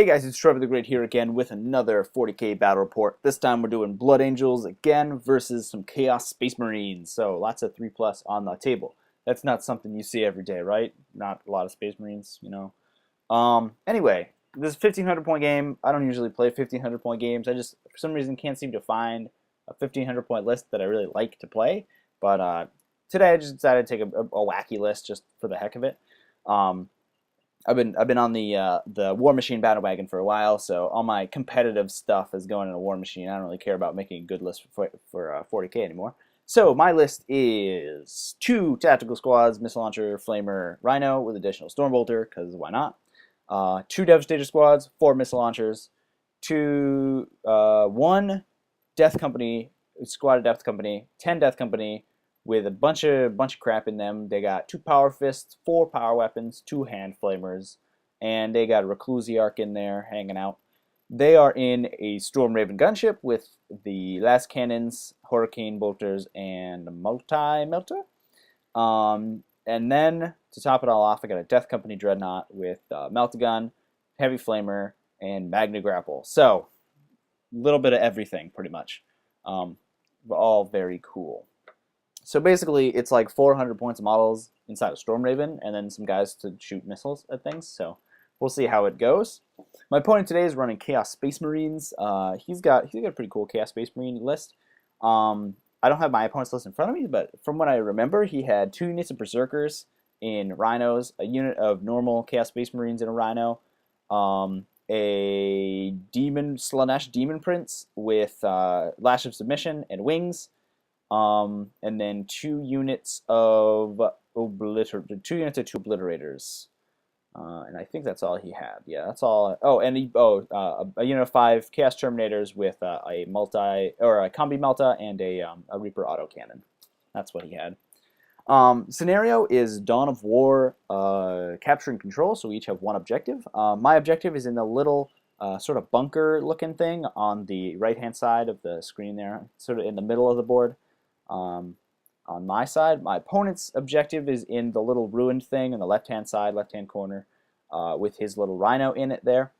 Hey guys, it's Trevor the Great here again with another 40k battle report. This time we're doing Blood Angels again versus some Chaos Space Marines. So lots of 3+ on the table. That's not something you see every day, right? Not a lot of Space Marines, you know. Anyway, this is a 1500 point game. I don't usually play 1500 point games. I just, for some reason, can't seem to find a 1500 point list that I really like to play. But today I just decided to take a wacky list just for the heck of it. I've been on the War Machine bandwagon for a while, so all my competitive stuff is going in a War Machine. I don't really care about making a good list for 40k anymore. So my list is 2 tactical squads, missile launcher, flamer, rhino with additional stormbolter, because why not? 2 devastator squads, 4 missile launchers, 1 death company, squad of death company, 10 death company, with a bunch of crap in them. They got 2 power fists, 4 power weapons, 2 hand flamers, and they got a Reclusiarch in there hanging out. They are in a Storm Raven gunship with the last cannons, hurricane bolters, and multi-melter. And then to top it all off, I got a Death Company dreadnought with melt-a-gun, heavy flamer, and magna grapple. So a little bit of everything, pretty much. All very cool. So basically, it's like 400 points of models inside of Storm Raven, and then some guys to shoot missiles at things. So we'll see how it goes. My opponent today is running Chaos Space Marines. He's got a pretty cool Chaos Space Marine list. I don't have my opponent's list in front of me, but from what I remember, he had 2 units of Berserkers in Rhinos, a unit of normal Chaos Space Marines in a Rhino, a Demon Slanesh Demon Prince with Lash of Submission and Wings. And then 2 units of 2 obliterators, and I think that's all he had. Yeah, that's all. Oh, and a unit of 5 Chaos Terminators with a combi melta and a Reaper autocannon. That's what he had. Scenario is Dawn of War, capture and control. So we each have 1 objective. My objective is in the little sort of bunker-looking thing on the right-hand side of the screen there, sort of in the middle of the board. On my side, my opponent's objective is in the little ruined thing on the left-hand side, left-hand corner, with his little rhino in it there.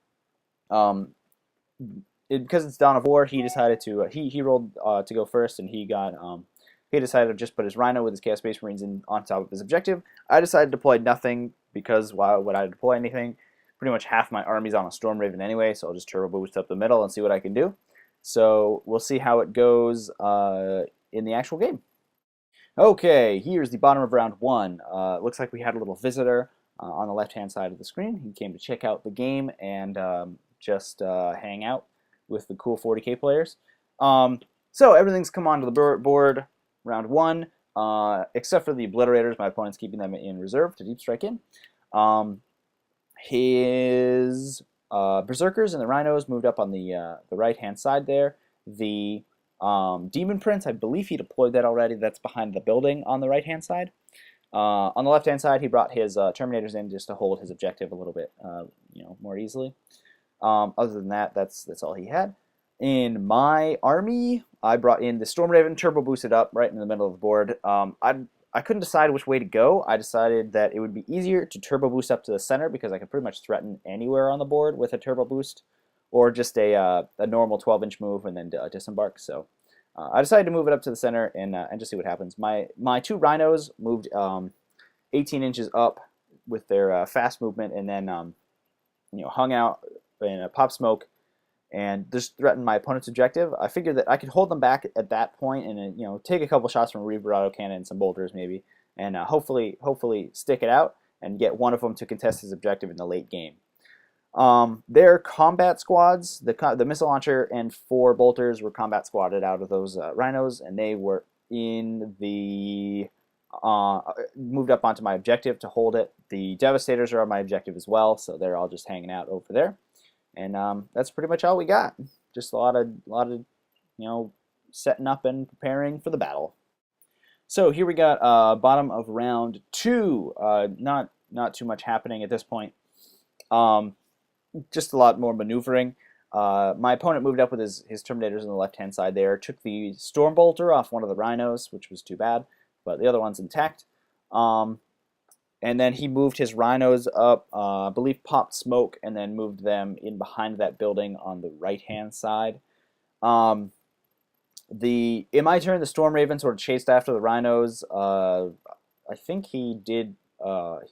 Because it's Dawn of War, he decided to he rolled to go first, and he decided to just put his rhino with his Chaos Space Marines on top of his objective. I decided to deploy nothing because why would I deploy anything? Pretty much half my army's on a Storm Raven anyway, so I'll just turbo boost up the middle and see what I can do. So we'll see how it goes in the actual game. Okay, here's the bottom of round 1. Looks like we had a little visitor on the left-hand side of the screen. He came to check out the game and just hang out with the cool 40k players. So everything's come onto the board round 1, except for the obliterators. My opponent's keeping them in reserve to deep strike in. His berserkers and the rhinos moved up on the right-hand side there. The Demon Prince, I believe he deployed that already. That's behind the building on the right-hand side. On the left-hand side, he brought his Terminators in just to hold his objective a little bit, more easily. Other than that, that's all he had. In my army, I brought in the Storm Raven, turbo boosted up right in the middle of the board. I couldn't decide which way to go. I decided that it would be easier to turbo boost up to the center because I could pretty much threaten anywhere on the board with a turbo boost, or just a normal 12-inch move and then disembark. So I decided to move it up to the center and just see what happens. My 2 rhinos moved 18 inches up with their fast movement, and then hung out in a pop smoke and just threatened my opponent's objective. I figured that I could hold them back at that point and take a couple shots from a Reaper autocannon and some bolters maybe, and hopefully stick it out and get one of them to contest his objective in the late game. Their combat squads, the missile launcher and 4 bolters were combat squatted out of those rhinos, and they were in the moved up onto my objective to hold it. The devastators are on my objective as well, so they're all just hanging out over there. And that's pretty much all we got. Just a lot of setting up and preparing for the battle. So here we got bottom of round 2. Not too much happening at this point. Just a lot more maneuvering. My opponent moved up with his Terminators on the left-hand side there, took the Stormbolter off one of the Rhinos, which was too bad, but the other one's intact. And then he moved his rhinos up, I believe popped smoke, and then moved them in behind that building on the right-hand side. Um, in my turn, the Storm Raven sort of chased after the rhinos. I think he did.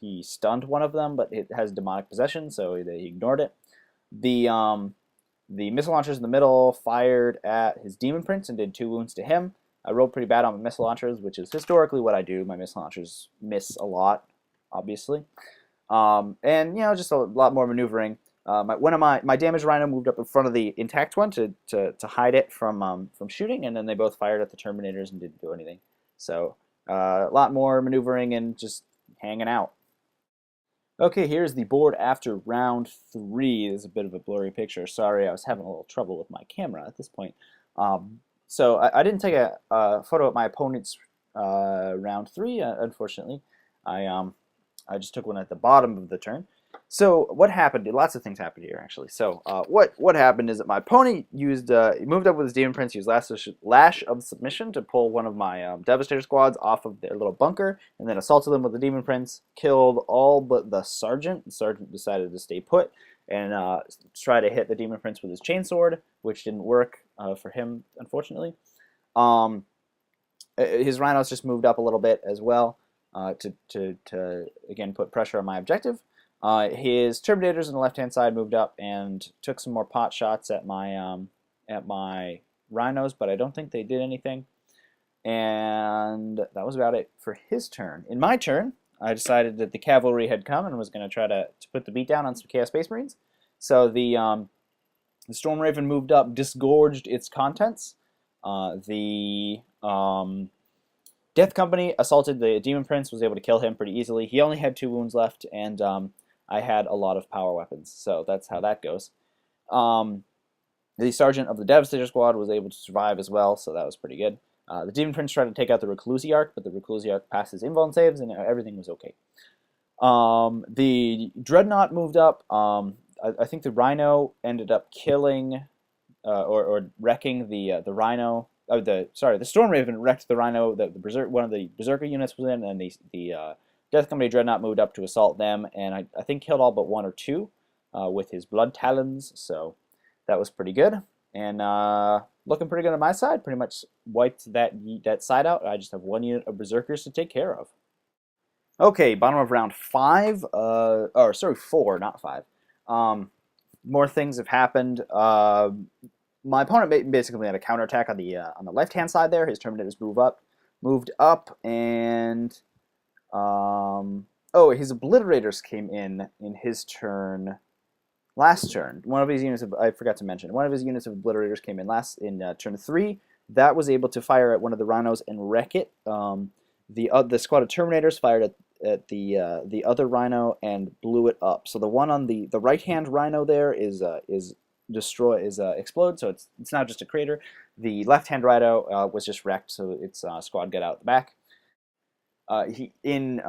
He stunned one of them, but it has demonic possession, so he ignored it. The missile launchers in the middle fired at his Demon Prince and did 2 wounds to him. I rolled pretty bad on my missile launchers, which is historically what I do. My missile launchers miss a lot, obviously. And just a lot more maneuvering. One of my damaged rhino moved up in front of the intact one to hide it from shooting, and then they both fired at the Terminators and didn't do anything. So a lot more maneuvering and just hanging out. Okay, here's the board after round 3. This is a bit of a blurry picture. Sorry, I was having a little trouble with my camera at this point. So I didn't take a photo of my opponent's round 3, unfortunately. I just took one at the bottom of the turn. So what happened? Lots of things happened here, actually. So what happened is that my opponent he moved up with his Demon Prince, used Lash of Submission to pull one of my Devastator squads off of their little bunker, and then assaulted them with the Demon Prince, killed all but the Sergeant. The Sergeant decided to stay put and try to hit the Demon Prince with his chainsword, which didn't work for him, unfortunately. His Rhinos just moved up a little bit as well to again put pressure on my objective. His Terminators on the left-hand side moved up and took some more pot shots at my Rhinos, but I don't think they did anything. And that was about it for his turn. In my turn, I decided that the cavalry had come and was going to try to put the beat down on some Chaos Space Marines. So the Storm Raven moved up, disgorged its contents. The Death Company assaulted the Demon Prince, was able to kill him pretty easily. He only had 2 wounds left, and I had a lot of power weapons, so that's how that goes. The Sergeant of the Devastator Squad was able to survive as well, so that was pretty good. The Demon Prince tried to take out the Reclusiarch, but the Reclusiarch passed his invuln saves, and everything was okay. The Dreadnought moved up. I think the Rhino ended up killing or wrecking the Rhino. The Storm Raven wrecked the Rhino that one of the Berserker units was in, and the Death Company Dreadnought moved up to assault them, and I think killed all but 1 or 2 with his Blood Talons, so that was pretty good. And looking pretty good on my side, pretty much wiped that side out. I just have 1 unit of Berserkers to take care of. Okay, bottom of round 5, 4, not 5. More things have happened. My opponent basically had a counterattack on the left-hand side there. His Terminators moved up, and his Obliterators came in his turn. Last turn, one of his units I forgot to mention. One of his units of Obliterators came in turn 3. That was able to fire at one of the Rhinos and wreck it. The squad of Terminators fired at the other Rhino and blew it up. So the one on the right-hand Rhino there is explode. So it's not just a crater. The left-hand Rhino was just wrecked. So its squad got out the back. In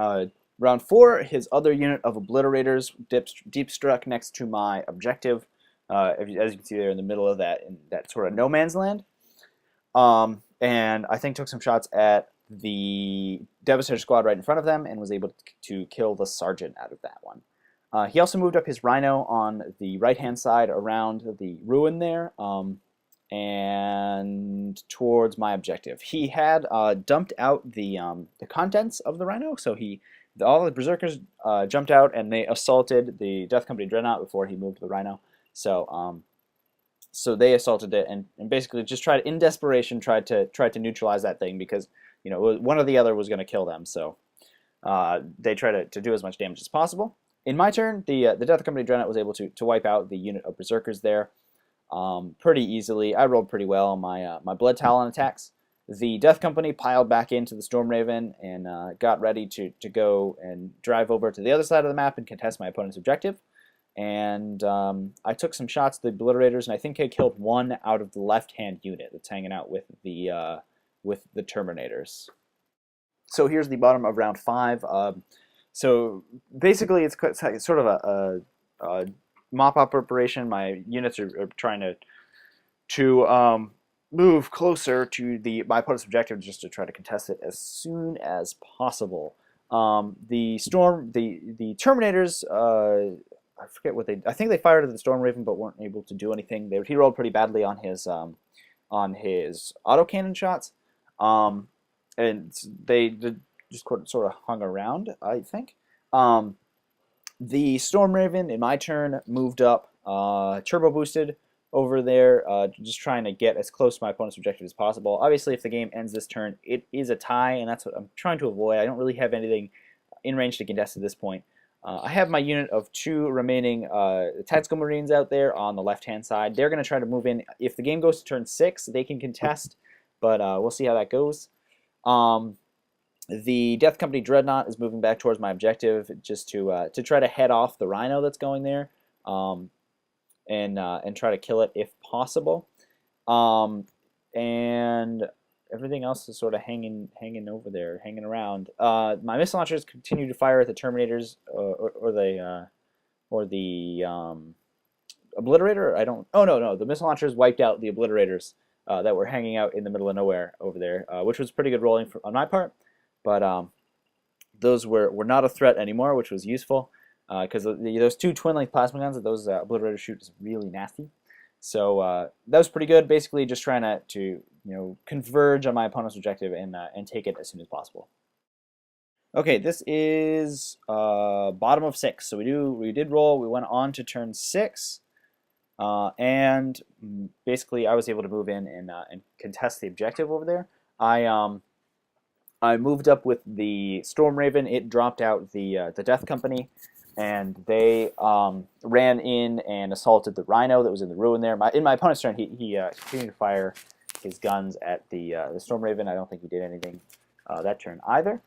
round 4, his other unit of Obliterators deep struck next to my objective, as you can see there in the middle of that sort of no man's land, and I think took some shots at the Devastator squad right in front of them and was able to kill the Sergeant out of that one. He also moved up his Rhino on the right-hand side around the ruin there, and towards my objective. He had dumped out the contents of the Rhino, so all the Berserkers jumped out and they assaulted the Death Company Dreadnought before he moved the Rhino. So they assaulted it and basically just in desperation tried to neutralize that thing because one or the other was going to kill them. So they tried to do as much damage as possible. In my turn, the Death Company Dreadnought was able to wipe out the unit of Berserkers there pretty easily. I rolled pretty well on my Blood Talon attacks. The Death Company piled back into the Storm Raven and got ready to go and drive over to the other side of the map and contest my opponent's objective. And I took some shots at the Obliterators, and I think I killed 1 out of the left-hand unit that's hanging out with the Terminators. So here's the bottom of round 5. So basically, it's sort of a mop-up operation. My units are trying to move closer to my opponent's objective just to try to contest it as soon as possible. The Terminators, I forget what I think they fired at the Storm Raven, but weren't able to do anything. He rolled pretty badly on his autocannon shots, and they just sort of hung around, I think. The Storm Raven, in my turn, moved up, turbo boosted over there, just trying to get as close to my opponent's objective as possible. Obviously, if the game ends this turn, it is a tie, and that's what I'm trying to avoid. I don't really have anything in range to contest at this point. I have my unit of 2 remaining Tactical Marines out there on the left-hand side. They're going to try to move in. If the game goes to turn 6, they can contest, but we'll see how that goes. The Death Company Dreadnought is moving back towards my objective just to try to head off the Rhino that's going there, and try to kill it if possible. And everything else is sort of hanging over there, hanging around. My missile launchers continue to fire at the Terminators or the Obliterator. I don't. Oh no, the missile launchers wiped out the Obliterators that were hanging out in the middle of nowhere over there, which was pretty good rolling on my part. But those were not a threat anymore, which was useful because those 2 twin-length plasma guns that those Obliterators shoot is really nasty. So that was pretty good. Basically, just trying to converge on my opponent's objective and take it as soon as possible. Okay, this is bottom of 6. So we did roll. We went on to turn 6, and basically I was able to move in and contest the objective over there. I moved up with the Storm Raven. It dropped out the Death Company, and they ran in and assaulted the Rhino that was in the ruin there. In my opponent's turn, he continued to fire his guns at the Storm Raven. I don't think he did anything that turn either.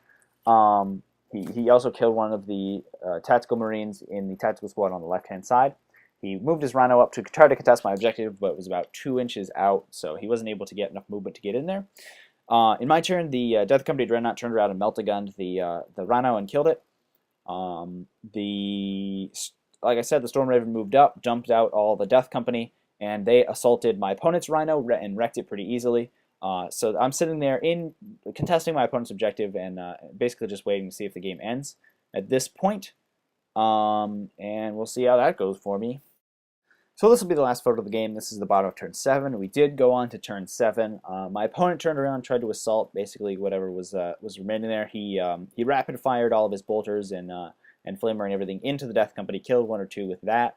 He also killed one of the Tactical Marines in the Tactical Squad on the left-hand side. He moved his Rhino up to try to contest my objective, but was about 2 inches out, so he wasn't able to get enough movement to get in there. In my turn, the Death Company Dreadnought turned around and melta-gunned the Rhino and killed it. Like I said, the Storm Raven moved up, dumped out all the Death Company, and they assaulted my opponent's Rhino and wrecked it pretty easily. So I'm sitting there contesting my opponent's objective and basically just waiting to see if the game ends at this point. And we'll see how that goes for me. So this will be the last photo of the game. This is the bottom of turn 7. We did go on to turn 7. My opponent turned around and tried to assault basically whatever was remaining there. He rapid fired all of his bolters and flamer and everything into the Death Company, killed 1 or 2 with that.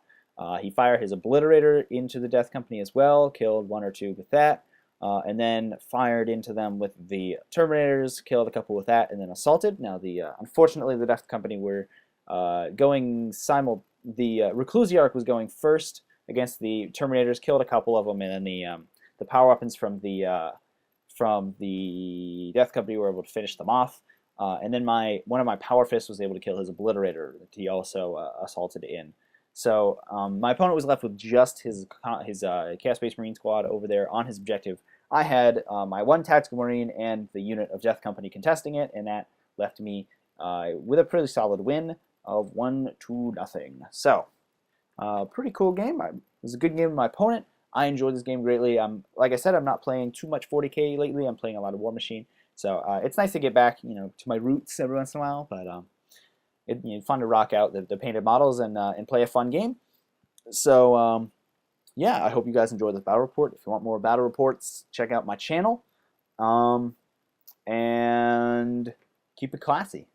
He fired his Obliterator into the Death Company as well, killed 1 or 2 with that, and then fired into them with the Terminators, killed a couple with that, and then assaulted. Now unfortunately the Death Company were going the Reclusiarch was going first against the Terminators, killed a couple of them, and then the power weapons from the Death Company were able to finish them off. And then one of my Power Fists was able to kill his Obliterator that he also assaulted in. So my opponent was left with just his Chaos-Space Marine squad over there on his objective. I had my 1 Tactical Marine and the unit of Death Company contesting it, and that left me with a pretty solid win of 1-0. So pretty cool game. It was a good game with my opponent. I enjoyed this game greatly. Like I said, I'm not playing too much 40k lately. I'm playing a lot of War Machine. So it's nice to get back, to my roots every once in a while. But it's fun to rock out the painted models and play a fun game. So yeah, I hope you guys enjoyed this battle report. If you want more battle reports, check out my channel. And keep it classy.